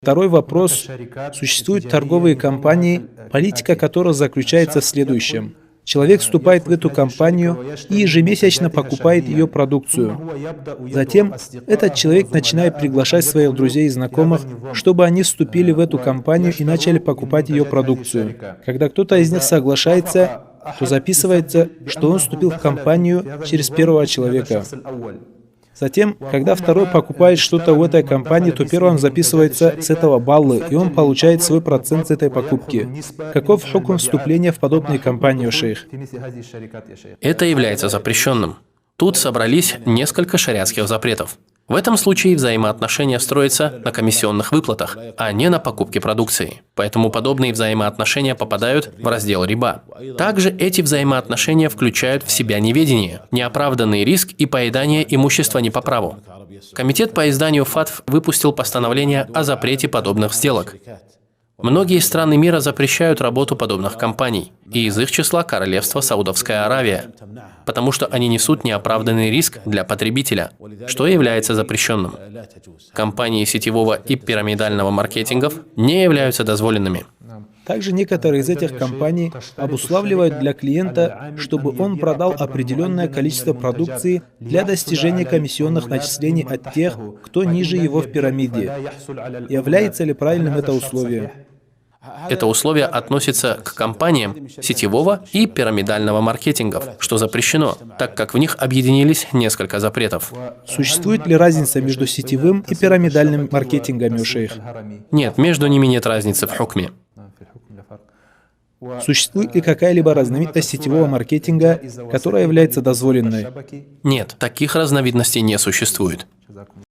Второй вопрос. Существуют торговые компании, политика которых заключается в следующем. Человек вступает в эту компанию и ежемесячно покупает ее продукцию. Затем этот человек начинает приглашать своих друзей и знакомых, чтобы они вступили в эту компанию и начали покупать ее продукцию. Когда кто-то из них соглашается, то записывается, что он вступил в компанию через первого человека. Затем, когда второй покупает что-то в этой компании, то первым записывается с этого баллы, и он получает свой процент с этой покупки. Каков хукм вступления в подобные компании, о шейх? Это является запрещенным. Тут собрались несколько шариатских запретов. В этом случае взаимоотношения строятся на комиссионных выплатах, а не на покупке продукции. Поэтому подобные взаимоотношения попадают в раздел риба. Также эти взаимоотношения включают в себя неведение, неоправданный риск и поедание имущества не по праву. Комитет по изданию фатв выпустил постановление о запрете подобных сделок. Многие страны мира запрещают работу подобных компаний, и из их числа Королевство Саудовская Аравия, потому что они несут неоправданный риск для потребителя, что является запрещенным. Компании сетевого и пирамидального маркетингов не являются дозволенными. Также некоторые из этих компаний обуславливают для клиента, чтобы он продал определенное количество продукции для достижения комиссионных начислений от тех, кто ниже его в пирамиде. Является ли правильным это условие? Это условие относится к компаниям сетевого и пирамидального маркетингов, что запрещено, так как в них объединились несколько запретов. Существует ли разница между сетевым и пирамидальным маркетингами, о шейх? Нет, между ними нет разницы в хукме. Существует ли какая-либо разновидность сетевого маркетинга, которая является дозволенной? Нет, таких разновидностей не существует.